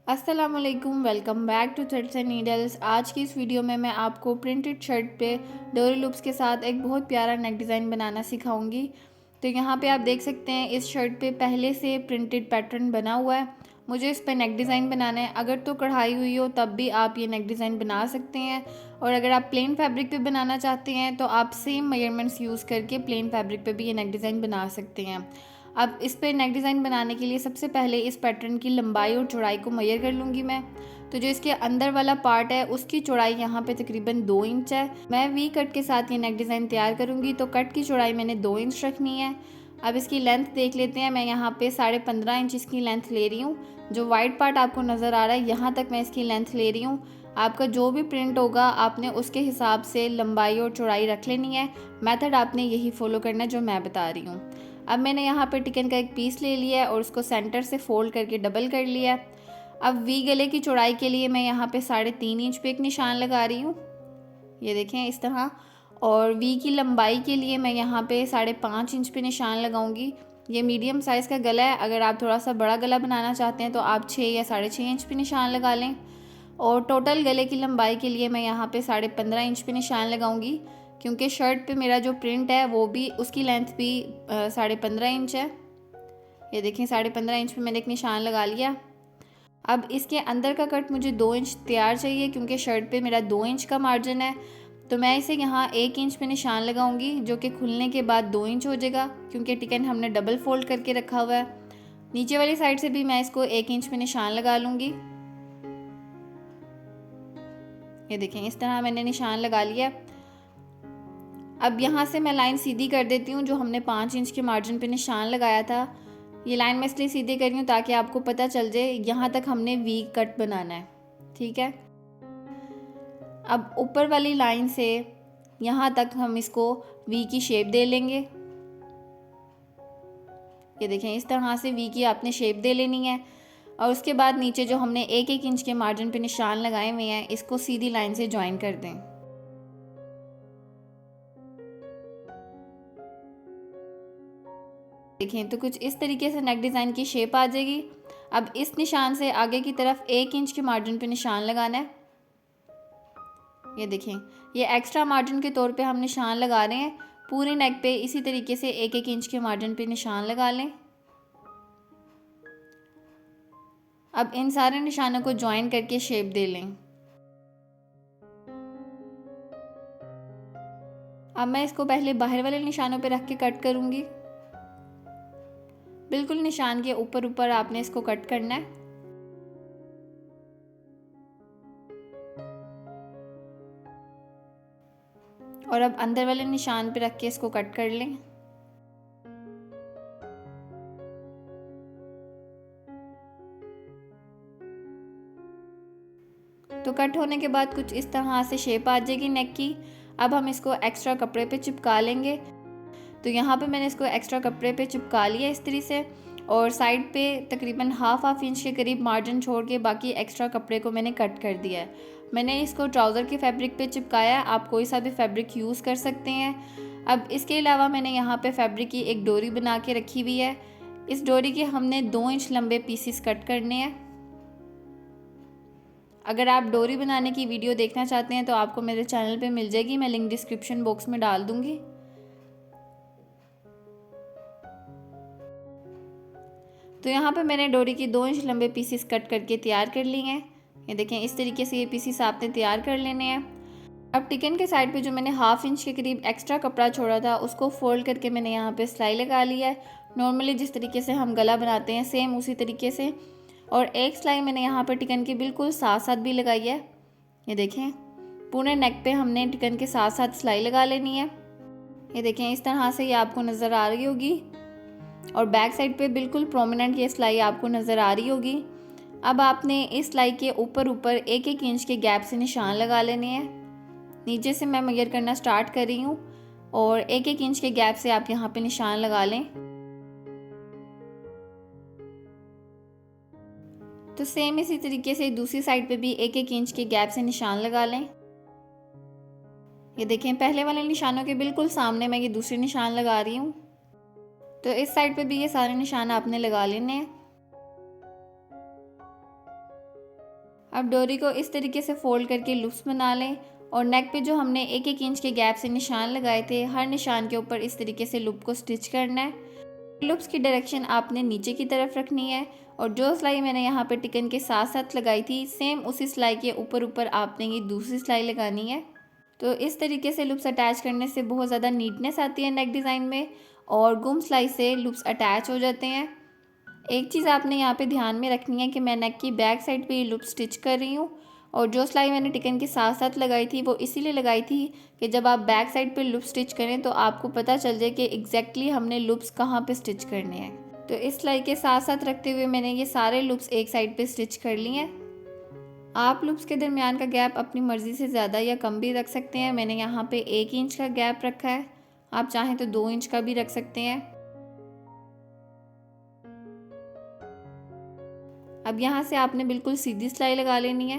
अस्सलामुअलैकुम, welcome back to Threads and Needles. आज की इस वीडियो में मैं आपको प्रिंटेड शर्ट पे डोरी लूप्स के साथ एक बहुत प्यारा नेक डिज़ाइन बनाना सिखाऊंगी। तो यहाँ पे आप देख सकते हैं इस शर्ट पे पहले से प्रिंटेड पैटर्न बना हुआ है। मुझे इस पर नेक डिज़ाइन बनाना है। अगर तो कढ़ाई हुई हो तब भी आप ये नेक डिज़ाइन बना सकते हैं, और अगर आप प्लेन फैब्रिक पे बनाना चाहते हैं तो आप सेम मेजरमेंट्स यूज़ करके प्लेन फैब्रिक पे भी ये नेक डिज़ाइन बना सकते हैं। अब इस पर नेक डिज़ाइन बनाने के लिए सबसे पहले इस पैटर्न की लंबाई और चौड़ाई को मेजर कर लूँगी मैं। तो जो इसके अंदर वाला पार्ट है उसकी चौड़ाई यहाँ पे तकरीबन 2 इंच है। मैं वी कट के साथ ये नेक डिज़ाइन तैयार करूँगी, तो कट की चौड़ाई मैंने 2 इंच रखनी है। अब इसकी लेंथ देख लेते हैं। मैं यहाँ पे 15.5 इंच इसकी लेंथ ले रही हूँ। जो वाइट पार्ट आपको नज़र आ रहा है यहाँ तक मैं इसकी लेंथ ले रही हूँ। आपका जो भी प्रिंट होगा आपने उसके हिसाब से लंबाई और चौड़ाई रख लेनी है। मेथड आपने यही फॉलो करना है जो मैं बता रही हूँ। अब मैंने यहाँ पर चिकन का एक पीस ले लिया है और उसको सेंटर से फोल्ड करके डबल कर लिया है। अब वी गले की चौड़ाई के लिए मैं यहाँ पे 3.5 इंच पे एक निशान लगा रही हूँ, ये देखें इस तरह। और वी की लंबाई के लिए मैं यहाँ पे 5.5 इंच पे निशान लगाऊंगी। ये मीडियम साइज़ का गला है। अगर आप थोड़ा सा बड़ा गला बनाना चाहते हैं तो आप 6 या 6.5 इंच पे निशान लगा लें। और टोटल गले की लंबाई के लिए मैं यहाँ पे 15.5 इंच पे निशान लगाऊंगी, क्योंकि शर्ट पे मेरा जो प्रिंट है वो भी उसकी लेंथ भी 15.5 इंच है। ये देखें 15.5 इंच पे मैंने एक निशान लगा लिया। अब इसके अंदर का कट मुझे 2 इंच तैयार चाहिए, क्योंकि शर्ट पे मेरा 2 इंच का मार्जिन है। तो मैं इसे यहाँ 1 इंच पे निशान लगाऊंगी, जो कि खुलने के बाद 2 इंच हो जाएगा, क्योंकि टिकन हमने डबल फोल्ड करके रखा हुआ है। नीचे वाली साइड से भी मैं इसको 1 इंच पे निशान लगा लूँगी। ये देखें इस तरह मैंने निशान लगा लिया। अब यहाँ से मैं लाइन सीधी कर देती हूँ। जो हमने 5 इंच के मार्जिन पे निशान लगाया था, ये लाइन मैं इसलिए सीधी कर रही हूँ ताकि आपको पता चल जाए यहाँ तक हमने वी कट बनाना है, ठीक है। अब ऊपर वाली लाइन से यहाँ तक हम इसको वी की शेप दे लेंगे। ये देखें इस तरह से वी की आपने शेप दे लेनी है। और उसके बाद नीचे जो हमने 1-1 इंच के मार्जिन पे निशान लगाए हुए हैं, इसको सीधी लाइन से ज्वाइन कर दें। देखें तो कुछ इस तरीके से नेक डिज़ाइन की शेप आ जाएगी। अब इस निशान से आगे की तरफ 1 इंच के मार्जिन पे निशान लगाना है। ये देखें, ये एक्स्ट्रा मार्जिन के तौर पे हम निशान लगा रहे हैं। पूरे नेक पे इसी तरीके से 1-1 इंच के मार्जिन पे निशान लगा लें। अब इन सारे निशानों को ज्वाइन करके शेप दे लें। अब मैं इसको पहले बाहर वाले निशानों पे रख के कट करूँगी। बिल्कुल निशान के ऊपर ऊपर आपने इसको कट करना है। और अब अंदर वाले निशान पे रख के इसको कट कर लें। तो कट होने के बाद कुछ इस तरह से शेप आ जाएगी नेक की। अब हम इसको एक्स्ट्रा कपड़े पे चिपका लेंगे। तो यहाँ पे मैंने इसको एक्स्ट्रा कपड़े पे चिपका लिया इस तरीके से, और साइड पे तकरीबन हाफ इंच के करीब मार्जिन छोड़ के बाकी एक्स्ट्रा कपड़े को मैंने कट कर दिया है। मैंने इसको ट्राउज़र के फैब्रिक पे चिपकाया। आप कोई सा भी फैब्रिक यूज़ कर सकते हैं। अब इसके अलावा मैंने यहाँ पे फैब्रिक की एक डोरी बना के रखी हुई है। इस डोरी के हमने 2 इंच लंबे पीसीस कट करने हैं। अगर आप डोरी बनाने की वीडियो देखना चाहते हैं तो आपको मेरे चैनल पे मिल जाएगी, मैं लिंक डिस्क्रिप्शन बॉक्स में डाल दूँगी। तो यहाँ पे मैंने डोरी की 2 इंच लंबे पीसीस कट करके तैयार कर लिए हैं। ये देखें इस तरीके से ये पीसीस आपने तैयार कर लेने हैं। अब टिकन के साइड पे जो मैंने हाफ इंच के करीब एक्स्ट्रा कपड़ा छोड़ा था उसको फोल्ड करके मैंने यहाँ पे सिलाई लगा लिया है। नॉर्मली जिस तरीके से हम गला बनाते हैं सेम उसी तरीके से। और एक सिलाई मैंने यहाँ पर टिकन के बिल्कुल साथ साथ भी लगाई है। ये देखें पूरे नेक पे हमने टिकन के साथ साथ सिलाई लगा लेनी है। ये देखें इस तरह से ये आपको नज़र आ रही होगी, और बैक साइड पे बिल्कुल प्रोमिनेंट ये सिलाई आपको नज़र आ रही होगी। अब आपने इस सिलाई के ऊपर ऊपर 1-1 इंच के गैप से निशान लगा लेने हैं। नीचे से मैं मेजर करना स्टार्ट कर रही हूँ, और 1-1 इंच के गैप से आप यहाँ पे निशान लगा लें। तो सेम इसी तरीके से दूसरी साइड पे भी 1-1 इंच के गैप से निशान लगा लें। ये देखें पहले वाले निशानों के बिल्कुल सामने मैं ये दूसरे निशान लगा रही हूँ। तो इस साइड पे भी ये सारे निशान आपने लगा लेने हैं। अब डोरी को इस तरीके से फोल्ड करके लूप्स बना लें और नेक पे जो हमने 1-1 इंच के गैप से निशान लगाए थे, हर निशान के ऊपर इस तरीके से लूप को स्टिच करना है। लूप्स की डायरेक्शन आपने नीचे की तरफ रखनी है और जो सिलाई मैंने यहाँ पे टिकन के साथ साथ लगाई थी, सेम उसी सिलाई के ऊपर आपने ये दूसरी सिलाई लगानी है। तो इस तरीके से लूप्स अटैच करने से बहुत ज़्यादा नीटनेस आती है नेक डिज़ाइन में और गुम सिलाई से लूप्स अटैच हो जाते हैं। एक चीज़ आपने यहाँ पे ध्यान में रखनी है कि मैं नेक की बैक साइड पे ये लूप स्टिच कर रही हूँ और जो सिलाई मैंने टिकन के साथ साथ लगाई थी वो इसीलिए लगाई थी कि जब आप बैक साइड पे लूप स्टिच करें तो आपको पता चल जाए कि एग्जैक्टली हमने लूप्स कहाँ पे स्टिच करने हैं। तो इस सिलाई के साथ साथ रखते हुए मैंने ये सारे लूप्स एक साइड पे स्टिच कर लिए हैं। आप लूप्स के दरमियान का गैप अपनी मर्ज़ी से ज़्यादा या कम भी रख सकते हैं। मैंने यहाँ पे 1 इंच का गैप रखा है, आप चाहें तो 2 इंच का भी रख सकते हैं। अब यहाँ से आपने बिल्कुल सीधी सिलाई लगा लेनी है।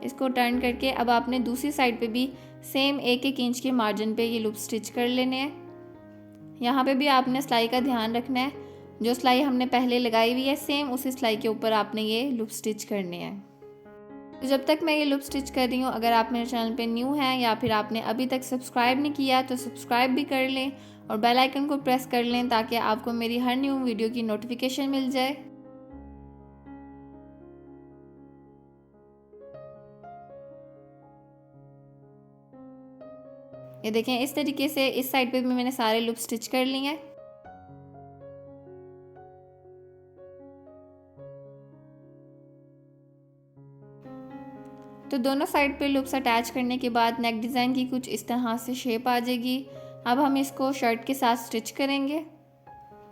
इसको टर्न करके अब आपने दूसरी साइड पे भी सेम 1-1 इंच के मार्जिन पे ये लूप स्टिच कर लेने हैं। यहाँ पे भी आपने सिलाई का ध्यान रखना है, जो सिलाई हमने पहले लगाई हुई है सेम उसी सिलाई के ऊपर आपने ये लूप स्टिच करने हैं। तो जब तक मैं ये लूप स्टिच कर रही हूँ, अगर आप मेरे चैनल पे न्यू हैं या फिर आपने अभी तक सब्सक्राइब नहीं किया तो सब्सक्राइब भी कर लें और बेल आइकन को प्रेस कर लें ताकि आपको मेरी हर न्यू वीडियो की नोटिफिकेशन मिल जाए। ये देखें, इस तरीके से इस साइड पे भी मैंने सारे लूप स्टिच कर लिए हैं। तो दोनों साइड पे लूप्स अटैच करने के बाद नेक डिज़ाइन की कुछ इस तरह से शेप आ जाएगी। अब हम इसको शर्ट के साथ स्टिच करेंगे।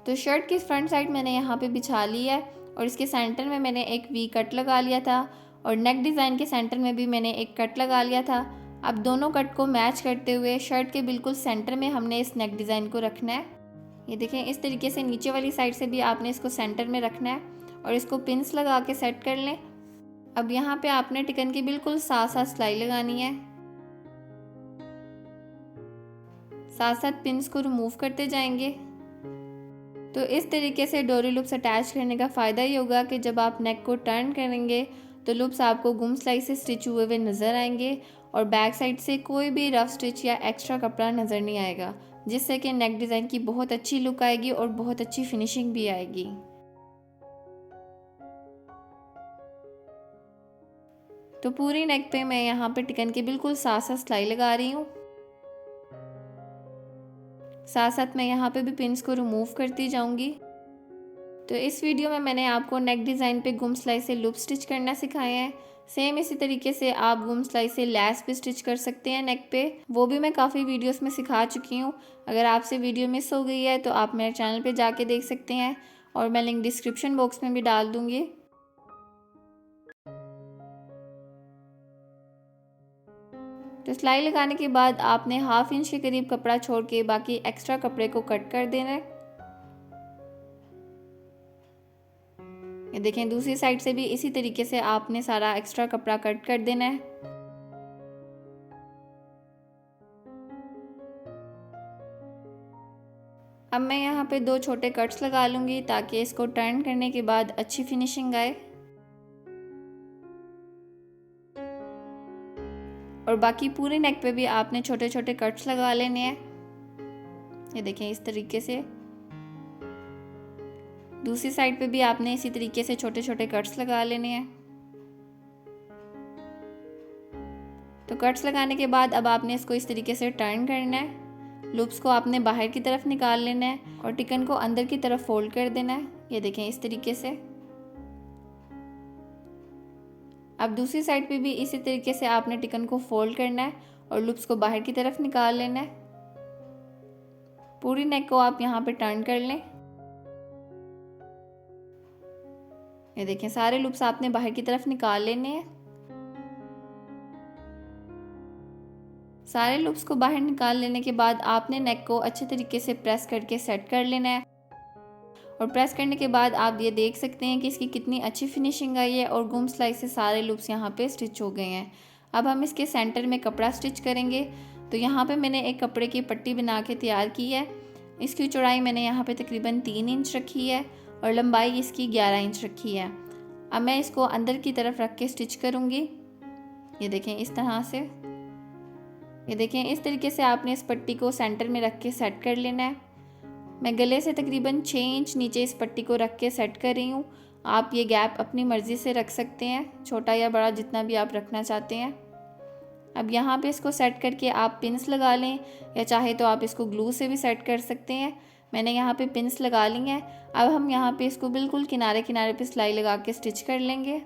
तो शर्ट की फ्रंट साइड मैंने यहाँ पे बिछा ली है और इसके सेंटर में मैंने एक वी कट लगा लिया था और नेक डिज़ाइन के सेंटर में भी मैंने एक कट लगा लिया था। अब दोनों कट को मैच करते हुए शर्ट के बिल्कुल सेंटर में हमने इस नेक डिज़ाइन को रखना है। ये देखें, इस तरीके से नीचे वाली साइड से भी आपने इसको सेंटर में रखना है और इसको पिन्स लगा के सेट कर लें। अब यहाँ पे आपने टिकन की बिल्कुल साथ साथ सिलाई लगानी है, साथ साथ पिन्स को रिमूव करते जाएंगे। तो इस तरीके से डोरी लूप्स अटैच करने का फ़ायदा ये होगा कि जब आप नेक को टर्न करेंगे तो लूप्स आपको गुम सिलाई से स्टिच हुए हुए नज़र आएंगे और बैक साइड से कोई भी रफ स्टिच या एक्स्ट्रा कपड़ा नज़र नहीं आएगा, जिससे कि नेक डिज़ाइन की बहुत अच्छी लुक आएगी और बहुत अच्छी फिनिशिंग भी आएगी। तो पूरी नेक पे मैं यहाँ पे टिकन के बिल्कुल साथ साथ सिलाई लगा रही हूँ, साथ साथ मैं यहाँ पे भी पिन्स को रिमूव करती जाऊँगी। तो इस वीडियो में मैंने आपको नेक डिज़ाइन पे गुम सिलाई से लूप स्टिच करना सिखाए हैं। सेम इसी तरीके से आप गुम सिलाई से लैस भी स्टिच कर सकते हैं नेक पे, वो भी मैं काफ़ी वीडियोस में सिखा चुकी हूँ। अगर आपसे वीडियो मिस हो गई है तो आप मेरे चैनल पे जाके देख सकते हैं और मैं लिंक डिस्क्रिप्शन बॉक्स में भी डाल दूँगी। तो सिलाई लगाने के बाद आपने 1/2 इंच के करीब कपड़ा छोड़ के बाकी एक्स्ट्रा कपड़े को कट कर देना है। ये देखें, दूसरी साइड से भी इसी तरीके से आपने सारा एक्स्ट्रा कपड़ा कट कर देना है। अब मैं यहाँ पे 2 छोटे कट्स लगा लूँगी ताकि इसको टर्न करने के बाद अच्छी फिनिशिंग आए और बाकी पूरे नेक पे भी आपने छोटे छोटे कट्स लगा लेने हैं। ये देखें, इस तरीके से दूसरी साइड पे भी आपने इसी तरीके से छोटे छोटे कट्स लगा लेने हैं। तो कट्स लगाने के बाद अब आपने इसको इस तरीके से टर्न करना है। लूप्स को आपने बाहर की तरफ निकाल लेना है और टिकन को अंदर की तरफ फोल्ड कर देना है। ये देखें, इस तरीके से। अब दूसरी साइड पे भी इसी तरीके से आपने टिकन को फोल्ड करना है और लूप्स को बाहर की तरफ निकाल लेना है। पूरी नेक को आप यहाँ पे टर्न कर लें। ये देखें, सारे लूप्स आपने बाहर की तरफ निकाल लेने हैं। सारे लूप्स को बाहर निकाल लेने के बाद आपने नेक को अच्छे तरीके से प्रेस करके सेट कर लेना है और प्रेस करने के बाद आप ये देख सकते हैं कि इसकी कितनी अच्छी फिनिशिंग आई है और गुम सिलाई से सारे लूप्स यहाँ पे स्टिच हो गए हैं। अब हम इसके सेंटर में कपड़ा स्टिच करेंगे। तो यहाँ पे मैंने एक कपड़े की पट्टी बना के तैयार की है। इसकी चौड़ाई मैंने यहाँ पे तकरीबन 3 इंच रखी है और लंबाई इसकी 11 इंच रखी है। अब मैं इसको अंदर की तरफ रख के स्टिच करूँगी। ये देखें इस तरह से, ये देखें इस तरीके से आपने इस पट्टी को सेंटर में रख के सेट कर लेना है। मैं गले से तकरीबन 6 इंच नीचे इस पट्टी को रख के सेट कर रही हूँ। आप ये गैप अपनी मर्ज़ी से रख सकते हैं, छोटा या बड़ा जितना भी आप रखना चाहते हैं। अब यहाँ पे इसको सेट करके आप पिन्स लगा लें, या चाहे तो आप इसको ग्लू से भी सेट कर सकते हैं। मैंने यहाँ पे पिन्स लगा ली हैं। अब हम यहाँ पे इसको बिल्कुल किनारे किनारे पे सिलाई लगा के स्टिच कर लेंगे।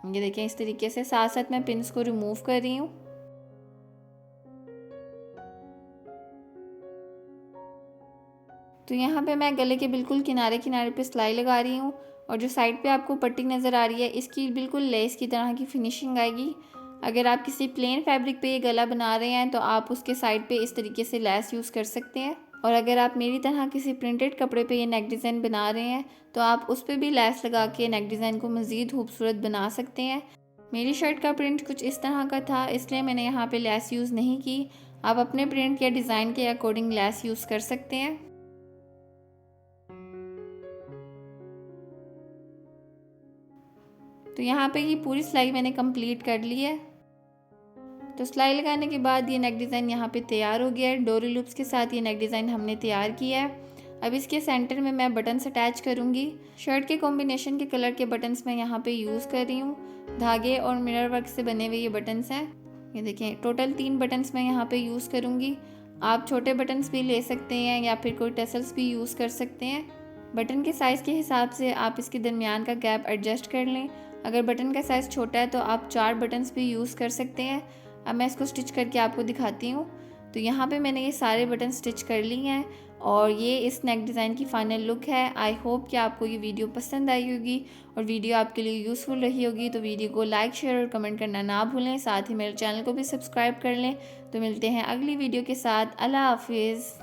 ये देखें इस तरीके से, साथ साथ मैं पिन्स को रिमूव कर रही हूँ। तो यहाँ पे मैं गले के बिल्कुल किनारे किनारे पे सिलाई लगा रही हूँ, और जो साइड पे आपको पट्टी नज़र आ रही है इसकी बिल्कुल लेस की तरह की फिनिशिंग आएगी। अगर आप किसी प्लेन फैब्रिक पे ये गला बना रहे हैं तो आप उसके साइड पे इस तरीके से लेस यूज़ कर सकते हैं, और अगर आप मेरी तरह किसी प्रिंटेड कपड़े पे ये नेक डिज़ाइन बना रहे हैं तो आप उस पर भी लेस लगा के नेक डिज़ाइन को मज़ीद खूबसूरत बना सकते हैं। मेरी शर्ट का प्रिंट कुछ इस तरह का था, इसलिए मैंने यहाँ पे लेस यूज़ नहीं की। आप अपने प्रिंट या डिज़ाइन के अकॉर्डिंग लेस यूज़ कर सकते हैं। तो यहाँ पे ये पूरी सिलाई मैंने कंप्लीट कर ली है। तो सिलाई लगाने के बाद ये नेक डिज़ाइन यहाँ पे तैयार हो गया है। डोरी लूप्स के साथ ये नेक डिज़ाइन हमने तैयार किया है। अब इसके सेंटर में मैं बटन्स अटैच करूँगी। शर्ट के कॉम्बिनेशन के कलर के बटन्स मैं यहाँ पे यूज़ कर रही हूँ। धागे और मिरर वर्क से बने हुए ये बटन्स हैं। ये देखें टोटल 3 बटन्स मैं यहाँ पे यूज़ करूँगी। आप छोटे बटन्स भी ले सकते हैं या फिर कोई टसल्स भी यूज़ कर सकते हैं। बटन के साइज़ के हिसाब से आप इसके दरमियान का गैप एडजस्ट कर लें। अगर बटन का साइज़ छोटा है तो आप 4 बटन्स भी यूज़ कर सकते हैं। अब मैं इसको स्टिच करके आपको दिखाती हूँ। तो यहाँ पे मैंने ये सारे बटन स्टिच कर लिए हैं, और ये इस नेक डिज़ाइन की फ़ाइनल लुक है। आई होप कि आपको ये वीडियो पसंद आई होगी और वीडियो आपके लिए यूज़फुल रही होगी। तो वीडियो को लाइक, शेयर और कमेंट करना ना भूलें। साथ ही मेरे चैनल को भी सब्सक्राइब कर लें। तो मिलते हैं अगली वीडियो के साथ। अल्लाह हाफिज़।